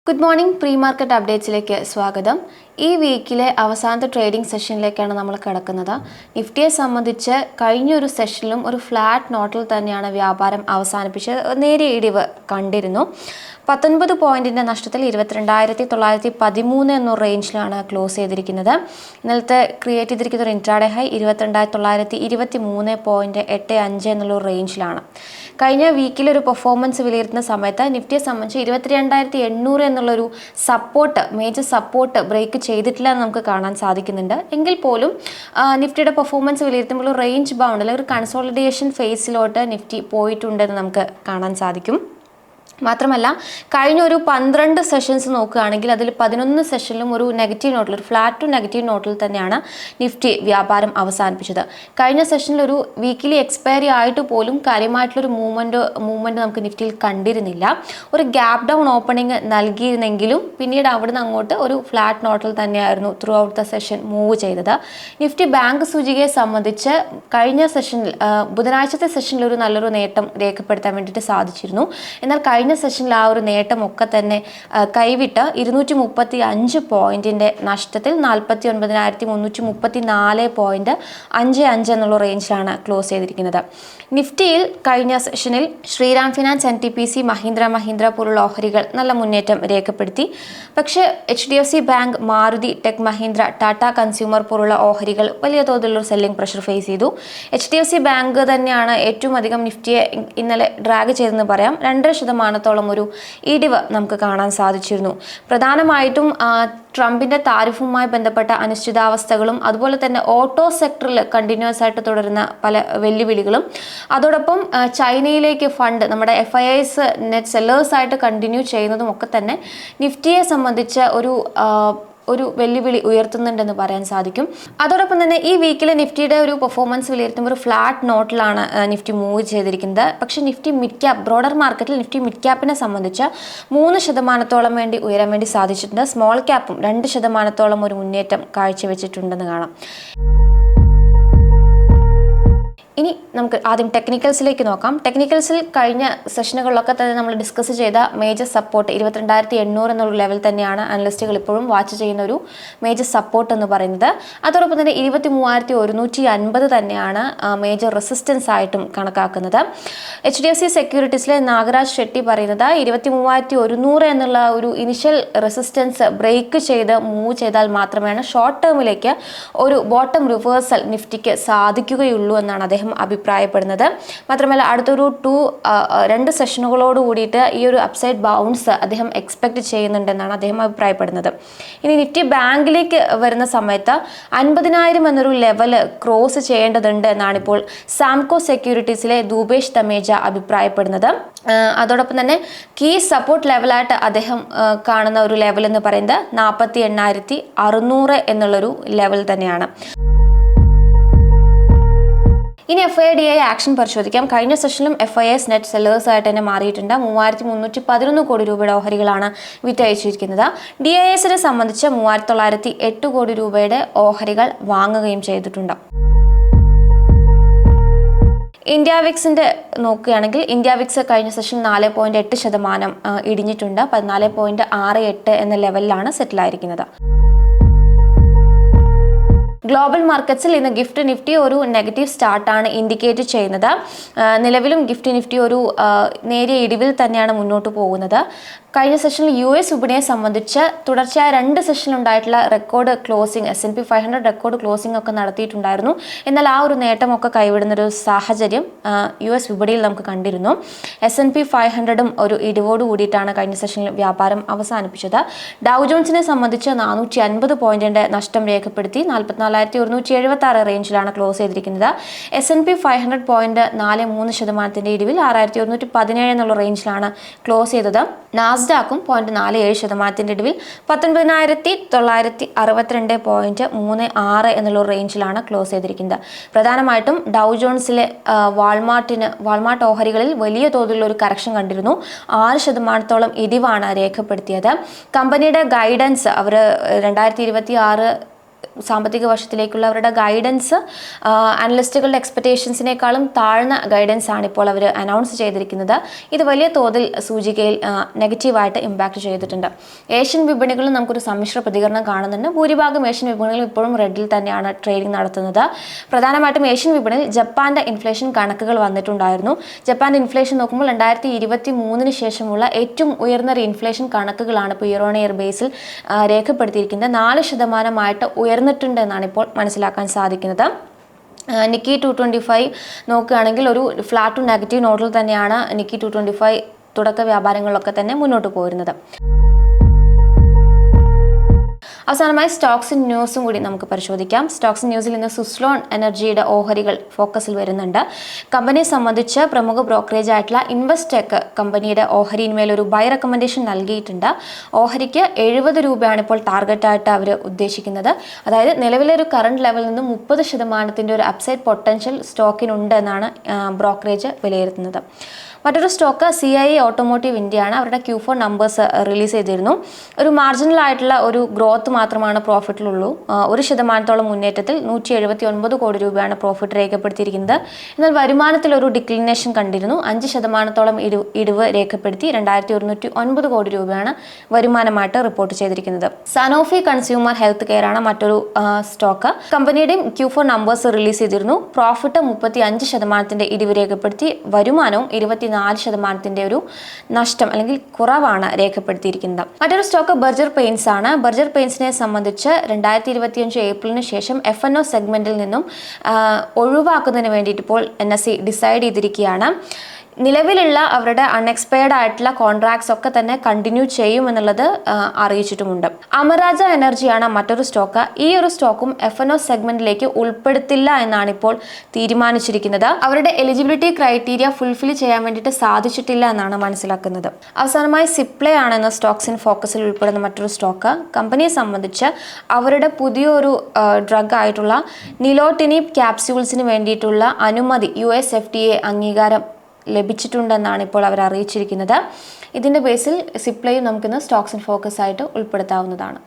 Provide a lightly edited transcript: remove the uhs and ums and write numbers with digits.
Good morning pre market അപ്ഡേറ്റ്സിലേക്ക് സ്വാഗതം. ഈ വീക്കിലെ അവസാനത്തെ ട്രേഡിംഗ് സെഷനിലേക്കാണ് നമ്മൾ കിടക്കുന്നത്. നിഫ്റ്റിയെ സംബന്ധിച്ച് കഴിഞ്ഞൊരു സെഷനിലും ഒരു ഫ്ലാറ്റ് നോട്ടിൽ തന്നെയാണ് വ്യാപാരം അവസാനിപ്പിച്ച് നേരിയ ഇടിവ് കണ്ടിരുന്നു. 19 പോയിന്റിൻ്റെ നഷ്ടത്തിൽ 22,913 എന്ന റേഞ്ചിലാണ് ക്ലോസ് ചെയ്തിരിക്കുന്നത്. ഇന്നലത്തെ ക്രിയേറ്റ് ചെയ്തിരിക്കുന്ന ഒരു ഇൻട്രാഡേ ഹൈ 22,933.85 എന്നുള്ള റേഞ്ചിലാണ്. കഴിഞ്ഞ വീക്കിലൊരു പെർഫോമൻസ് വിലയിരുത്തുന്ന സമയത്ത് നിഫ്റ്റിയെ സംബന്ധിച്ച് 22,800 എന്നുള്ളൊരു മേജർ സപ്പോർട്ട് ബ്രേക്ക് ചെയ്തിട്ടില്ല എന്ന് നമുക്ക് കാണാൻ സാധിക്കുന്നുണ്ട്. എങ്കിൽ പോലും നിഫ്റ്റിയുടെ പെർഫോമൻസ് വിലയിരുത്തുമ്പോൾ ഒരു റേഞ്ച് ബൗണ്ട് അല്ലെങ്കിൽ ഒരു കൺസോളിഡേഷൻ ഫേസിലോട്ട് നിഫ്റ്റി പോയിട്ടുണ്ടെന്ന് നമുക്ക് കാണാൻ സാധിക്കും. മാത്രമല്ല കഴിഞ്ഞ ഒരു 12 സെഷൻസ് നോക്കുകയാണെങ്കിൽ അതിൽ 11 സെഷനിലും ഒരു നെഗറ്റീവ് നോട്ടിൽ, ഒരു ഫ്ലാറ്റ് ടു നെഗറ്റീവ് നോട്ടിൽ തന്നെയാണ് നിഫ്റ്റി വ്യാപാരം അവസാനിപ്പിച്ചത്. കഴിഞ്ഞ സെഷനിൽ ഒരു വീക്കിലി എക്സ്പയറി ആയിട്ട് പോലും കാര്യമായിട്ടുള്ളൊരു മൂവ്മെൻറ്റ് നമുക്ക് നിഫ്റ്റിയിൽ കണ്ടിരുന്നില്ല. ഒരു ഗ്യാപ് ഡൗൺ ഓപ്പണിംഗ് നൽകിയിരുന്നെങ്കിലും പിന്നീട് അവിടുന്ന് അങ്ങോട്ട് ഒരു ഫ്ലാറ്റ് നോട്ടിൽ തന്നെയായിരുന്നു through out the session move ചെയ്തത്. നിഫ്റ്റി ബാങ്ക് സൂചികയെ സംബന്ധിച്ച് കഴിഞ്ഞ സെഷനിൽ ബുധനാഴ്ചത്തെ സെഷനിൽ ഒരു നല്ലൊരു നേട്ടം രേഖപ്പെടുത്താൻ വേണ്ടിയിട്ട് സാധിച്ചിരുന്നു. എന്നാൽ കഴിഞ്ഞ സെഷനിൽ ആ ഒരു നേട്ടമൊക്കെ തന്നെ കൈവിട്ട് 235 പോയിന്റിൻ്റെ നഷ്ടത്തിൽ 49,334.55 എന്നുള്ള റേഞ്ചിലാണ് ക്ലോസ് ചെയ്തിരിക്കുന്നത്. നിഫ്റ്റിയിൽ കഴിഞ്ഞ സെഷനിൽ ശ്രീറാം ഫിനാൻസ്, NTPC, മഹീന്ദ്ര പോലുള്ള ഓഹരികൾ നല്ല മുന്നേറ്റം രേഖപ്പെടുത്തി. പക്ഷേ HDFC bank, Maruti, tech Mahindra, Tata consumer പോലുള്ള ഓഹരികൾ വലിയ തോതിലുള്ള സെല്ലിംഗ് പ്രഷർ ഫേസ് ചെയ്തു. HDFC ബാങ്ക് തന്നെയാണ് ഏറ്റവും അധികം നിഫ്റ്റിയെ ഇന്നലെ ഡ്രാഗ് ചെയ്തെന്ന് പറയാം. 2% ഒരു ഇടിവ് നമുക്ക് കാണാൻ സാധിച്ചിരുന്നു. പ്രധാനമായിട്ടും ട്രംപിൻ്റെ താരിഫുമായി ബന്ധപ്പെട്ട അനിശ്ചിതാവസ്ഥകളും അതുപോലെ തന്നെ ഓട്ടോ സെക്ടറിൽ കണ്ടിന്യൂസ് ആയിട്ട് തുടരുന്ന പല വെല്ലുവിളികളും, അതോടൊപ്പം ചൈനയിലേക്ക് ഫണ്ട് നമ്മുടെ FIIs നെറ്റ് സെല്ലേഴ്സായിട്ട് കണ്ടിന്യൂ ചെയ്യുന്നതും ഒക്കെ തന്നെ നിഫ്റ്റിയെ സംബന്ധിച്ച് ഒരു വെല്ലുവിളി ഉയർത്തുന്നുണ്ടെന്ന് പറയാൻ സാധിക്കും. അതോടൊപ്പം തന്നെ ഈ വീക്കിലെ നിഫ്റ്റിയുടെ ഒരു പെർഫോമൻസ് വിലയിരുത്തുമ്പോൾ ഒരു ഫ്ലാറ്റ് നോട്ടിലാണ് നിഫ്റ്റി മൂവ് ചെയ്തിരിക്കുന്നത്. പക്ഷേ നിഫ്റ്റി മിഡ് ക്യാപ്പ്, ബ്രോഡർ മാർക്കറ്റിൽ നിഫ്റ്റി മിഡ് ക്യാപ്പിനെ സംബന്ധിച്ച് 3% വേണ്ടി ഉയരാൻ വേണ്ടി സാധിച്ചിട്ടുണ്ട്. സ്മോൾ ക്യാപ്പും 2% ഒരു മുന്നേറ്റം കാഴ്ചവെച്ചിട്ടുണ്ടെന്ന് കാണാം. ഇനി നമുക്ക് ആദ്യം ടെക്നിക്കൽസിലേക്ക് നോക്കാം. ടെക്നിക്കൽസിൽ കഴിഞ്ഞ സെഷനുകളിലൊക്കെ തന്നെ നമ്മൾ ഡിസ്കസ് ചെയ്ത മേജർ സപ്പോർട്ട് 22,800 എന്നുള്ള ലെവൽ തന്നെയാണ് അനലിസ്റ്റുകൾ ഇപ്പോഴും വാച്ച് ചെയ്യുന്ന ഒരു മേജർ സപ്പോർട്ട് എന്ന് പറയുന്നത്. അതോടൊപ്പം തന്നെ 23,150 തന്നെയാണ് മേജർ റെസിസ്റ്റൻസ് ആയിട്ടും കണക്കാക്കുന്നത്. HDFC സെക്യൂരിറ്റീസിലെ നാഗരാജ് ഷെട്ടി പറയുന്നത് 23,100 എന്നുള്ള ഒരു ഇനിഷ്യൽ റെസിസ്റ്റൻസ് ബ്രേക്ക് ചെയ്ത് മൂവ് ചെയ്താൽ മാത്രമേ ഷോർട്ട് ടേമിലേക്ക് ഒരു ബോട്ടം റിവേഴ്സൽ നിഫ്റ്റിക്ക് സാധിക്കുകയുള്ളൂ എന്നാണ് അദ്ദേഹം അഭിപ്രായപ്പെടുന്നത്. മാത്രമല്ല അടുത്തൊരു 2 സെഷനുകളോട് കൂടിയിട്ട് ഈ ഒരു അപ്സൈഡ് ബൗൺസ് അദ്ദേഹം എക്സ്പെക്ട് ചെയ്യുന്നുണ്ടെന്നാണ് അദ്ദേഹം അഭിപ്രായപ്പെടുന്നത്. ഇനി നിഫ്റ്റി ബാങ്കിലേക്ക് വരുന്ന സമയത്ത് 50,000 എന്നൊരു ലെവല് ക്രോസ് ചെയ്യേണ്ടതുണ്ട് എന്നാണ് ഇപ്പോൾ സാംകോ സെക്യൂരിറ്റീസിലെ ദൂപേഷ് തമേജ അഭിപ്രായപ്പെടുന്നത്. അതോടൊപ്പം തന്നെ കീ സപ്പോർട്ട് ലെവലായിട്ട് അദ്ദേഹം കാണുന്ന ഒരു ലെവൽ എന്ന് പറയുന്നത് 48,600 എന്നുള്ളൊരു ലെവൽ തന്നെയാണ്. ഇനി FII ആക്ഷൻ പരിശോധിക്കാം. കഴിഞ്ഞ സെഷനിലും FIIs നെറ്റ് സെല്ലേഴ്സ് ആയിട്ട് തന്നെ മാറിയിട്ടുണ്ട്. 3,311 കോടി രൂപയുടെ ഓഹരികളാണ് വിറ്റഴിച്ചിരിക്കുന്നത്. DISനെ സംബന്ധിച്ച് 3,908 കോടി രൂപയുടെ ഓഹരികൾ വാങ്ങുകയും ചെയ്തിട്ടുണ്ട്. ഇന്ത്യ വിക്സിൻ്റെ നോക്കുകയാണെങ്കിൽ ഇന്ത്യ വിക്സ് കഴിഞ്ഞ സെഷൻ 4.8% ഇടിഞ്ഞിട്ടുണ്ട്. 14.68 എന്ന ലെവലിലാണ് സെറ്റിലായിരിക്കുന്നത്. ഗ്ലോബൽ മാർക്കറ്റ്സിൽ ഇന്ന് ഗിഫ്റ്റ് നിഫ്റ്റി ഒരു നെഗറ്റീവ് സ്റ്റാർട്ടാണ് ഇൻഡിക്കേറ്റ് ചെയ്യുന്നത്. നിലവിലും ഗിഫ്റ്റ് നിഫ്റ്റി ഒരു നേരിയ ഇടിവിൽ തന്നെയാണ് മുന്നോട്ട് പോകുന്നത്. കഴിഞ്ഞ സെഷനിൽ US വിപണിയെ സംബന്ധിച്ച് തുടർച്ചയായ 2 സെഷനിലുണ്ടായിട്ടുള്ള record closing, S&P 500 record closing ഒക്കെ നടത്തിയിട്ടുണ്ടായിരുന്നു. എന്നാൽ ആ ഒരു നേട്ടമൊക്കെ കൈവിടുന്നൊരു സാഹചര്യം US വിപണിയിൽ നമുക്ക് കണ്ടിരുന്നു. S&P 500 ഒരു ഇടിവോട് കൂടിയിട്ടാണ് കഴിഞ്ഞ സെഷനിൽ വ്യാപാരം അവസാനിപ്പിച്ചത്. ഡൗ ജോൺസിനെ സംബന്ധിച്ച് 450 പോയിന്റിന്റെ നഷ്ടം രേഖപ്പെടുത്തി 44,176 റേഞ്ചിലാണ് ക്ലോസ് ചെയ്തിരിക്കുന്നത്. S&P 500 0.43% ഇടിവിൽ 6,117 എന്നുള്ള റേഞ്ചിലാണ് ക്ലോസ് ചെയ്തത്. നാസ്ഡാക്കും 0.47% ഇടിവിൽ 19,962.36 എന്നുള്ള റേഞ്ചിലാണ് ക്ലോസ് ചെയ്തിരിക്കുന്നത്. പ്രധാനമായിട്ടും ഡൗ ജോൺസിലെ വാൾമാർട്ട് ഓഹരികളിൽ വലിയ തോതിലുള്ള ഒരു കറക്ഷൻ കണ്ടിരുന്നു. 6% ഇടിവാണ് രേഖപ്പെടുത്തിയത്. കമ്പനിയുടെ ഗൈഡൻസ് അവർ 2026 സാമ്പത്തിക വർഷത്തിലേക്കുള്ള അവരുടെ ഗൈഡൻസ് അനലിസ്റ്റുകളുടെ എക്സ്പെക്റ്റേഷൻസിനേക്കാളും താഴ്ന്ന ഗൈഡൻസ് ആണ് ഇപ്പോൾ അവർ അനൗൺസ് ചെയ്തിരിക്കുന്നത്. ഇത് വലിയ തോതിൽ സൂചികയിൽ നെഗറ്റീവായിട്ട് ഇമ്പാക്റ്റ് ചെയ്തിട്ടുണ്ട്. ഏഷ്യൻ വിപണികളിൽ നമുക്കൊരു സമ്മിശ്ര പ്രതികരണം കാണുന്നുണ്ട്. ഭൂരിഭാഗം ഏഷ്യൻ വിപണികൾ ഇപ്പോഴും റെഡിൽ തന്നെയാണ് ട്രേഡിംഗ് നടത്തുന്നത്. പ്രധാനമായിട്ടും ഏഷ്യൻ വിപണിയിൽ ജപ്പാന്റെ ഇൻഫ്ലേഷൻ കണക്കുകൾ വന്നിട്ടുണ്ടായിരുന്നു. ജപ്പാന്റെ ഇൻഫ്ലേഷൻ നോക്കുമ്പോൾ 2023 ശേഷമുള്ള ഏറ്റവും ഉയർന്ന ഇൻഫ്ലേഷൻ കണക്കുകളാണ് ഇപ്പോൾ ഇയർ ഓൺ ഇയർ ബേസിൽ രേഖപ്പെടുത്തിയിരിക്കുന്നത്. 4% ഉയർന്നിട്ടുണ്ട് എന്നാണ് ഇപ്പോൾ മനസ്സിലാക്കാൻ സാധിക്കുന്നത്. നിക്കി 225 നോക്കുകയാണെങ്കിൽ ഒരു ഫ്ലാറ്റ് ടു നെഗറ്റീവ് നോട്ടിൽ തന്നെയാണ് നിക്കി 225 തുടക്ക വ്യാപാരങ്ങളിലൊക്കെ തന്നെ മുന്നോട്ട് പോരുന്നത്. അവസാനമായി സ്റ്റോക്സ് ന്യൂസും കൂടി നമുക്ക് പരിശോധിക്കാം. സ്റ്റോക്സ് ന്യൂസിൽ ഇന്ന് സുസ്ലോൺ എനർജിയുടെ ഓഹരികൾ ഫോക്കസിൽ വരുന്നുണ്ട്. കമ്പനിയെ സംബന്ധിച്ച് പ്രമുഖ ബ്രോക്കറേജ് ആയിട്ടുള്ള ഇൻവെസ്റ്റെക് കമ്പനിയുടെ ഓഹരിന്മേൽ ഒരു ബൈ റെക്കമെൻഡേഷൻ നൽകിയിട്ടുണ്ട്. ഓഹരിക്ക് 70 രൂപയാണ് ഇപ്പോൾ ടാർഗറ്റായിട്ട് അവർ ഉദ്ദേശിക്കുന്നത്. അതായത് നിലവിലെ ഒരു കറണ്ട് ലെവലിൽ നിന്ന് 30% ഒരു അപ്സൈഡ് പൊട്ടൻഷ്യൽ സ്റ്റോക്കിനുണ്ട് എന്നാണ് ബ്രോക്കറേജ് വിലയിരുത്തുന്നത്. മറ്റൊരു സ്റ്റോക്ക് CIE ഓട്ടോമോട്ടീവ് ഇന്ത്യയാണ്. അവരുടെ Q4 നമ്പേഴ്സ് റിലീസ് ചെയ്തിരുന്നു. ഒരു മാർജിനൽ ആയിട്ടുള്ള ഒരു ഗ്രോത്ത് മാത്രമാണ് പ്രോഫിറ്റിലുള്ളൂ. 1% മുന്നേറ്റത്തിൽ 179 കോടി രൂപയാണ് പ്രോഫിറ്റ് രേഖപ്പെടുത്തിയിരിക്കുന്നത്. എന്നാൽ വരുമാനത്തിൽ ഒരു ഡിക്ലിനേഷൻ കണ്ടിരുന്നു. 5% ഇടിവ് രേഖപ്പെടുത്തി 2109 കോടി രൂപയാണ് വരുമാനമായിട്ട് റിപ്പോർട്ട് ചെയ്തിരിക്കുന്നത്. സനോഫി കൺസ്യൂമർ ഹെൽത്ത് കെയർ ആണ് മറ്റൊരു സ്റ്റോക്ക്. കമ്പനിയുടെയും Q4 നമ്പേഴ്സ് റിലീസ് ചെയ്തിരുന്നു. പ്രോഫിറ്റ് 35% ഇടിവ് രേഖപ്പെടുത്തി വരുമാനവും 24% ഒരു നഷ്ടം അല്ലെങ്കിൽ കുറവാണ് രേഖപ്പെടുത്തിയിരിക്കുന്നത്. മറ്റൊരു സ്റ്റോക്ക് ബർജർ പെയിൻസ് ആണ്. ബർജർ പെയിൻസിനെ സംബന്ധിച്ച് 2025 ഏപ്രിലിന് ശേഷം F&O സെഗ്മെന്റിൽ നിന്നും ഒഴിവാക്കുന്നതിന് വേണ്ടിയിട്ട് ഇപ്പോൾ NSE ഡിസൈഡ് ചെയ്തിരിക്കുകയാണ്. നിലവിലുള്ള അവരുടെ അൺഎക്സ്പയർഡ് ആയിട്ടുള്ള കോൺട്രാക്ട്സ് ഒക്കെ തന്നെ കണ്ടിന്യൂ ചെയ്യുമെന്നുള്ളത് അറിയിച്ചിട്ടുമുണ്ട്. അമരാജ എനർജിയാണ് മറ്റൊരു സ്റ്റോക്ക്. ഈ ഒരു സ്റ്റോക്കും F&O സെഗ്മെന്റിലേക്ക് ഉൾപ്പെടുത്തില്ല എന്നാണ് ഇപ്പോൾ തീരുമാനിച്ചിരിക്കുന്നത്. അവരുടെ എലിജിബിലിറ്റി ക്രൈറ്റീരിയ ഫുൾഫിൽ ചെയ്യാൻ വേണ്ടിയിട്ട് സാധിച്ചിട്ടില്ല എന്നാണ് മനസ്സിലാക്കുന്നത്. അവസാനമായി സിപ്ലേ ആണെന്ന സ്റ്റോക്സ് ഇൻ ഫോക്കസിൽ ഉൾപ്പെടുന്ന മറ്റൊരു സ്റ്റോക്ക്. കമ്പനിയെ സംബന്ധിച്ച് അവരുടെ പുതിയൊരു ഡ്രഗ് ആയിട്ടുള്ള നിലോട്ടിനിബ് ക്യാപ്സ്യൂൾസിന് വേണ്ടിയിട്ടുള്ള അനുമതി US FDA അംഗീകാരം ലഭിച്ചിട്ടുണ്ടെന്നാണ് ഇപ്പോൾ അവർ അറിയിച്ചിരിക്കുന്നത്. ഇതിൻ്റെ ബേസിൽ സിപ്ലയും നമുക്കിന്ന് സ്റ്റോക്സ് ഇൻ ഫോക്കസ് ആയിട്ട് ഉൾപ്പെടുത്താവുന്നതാണ്.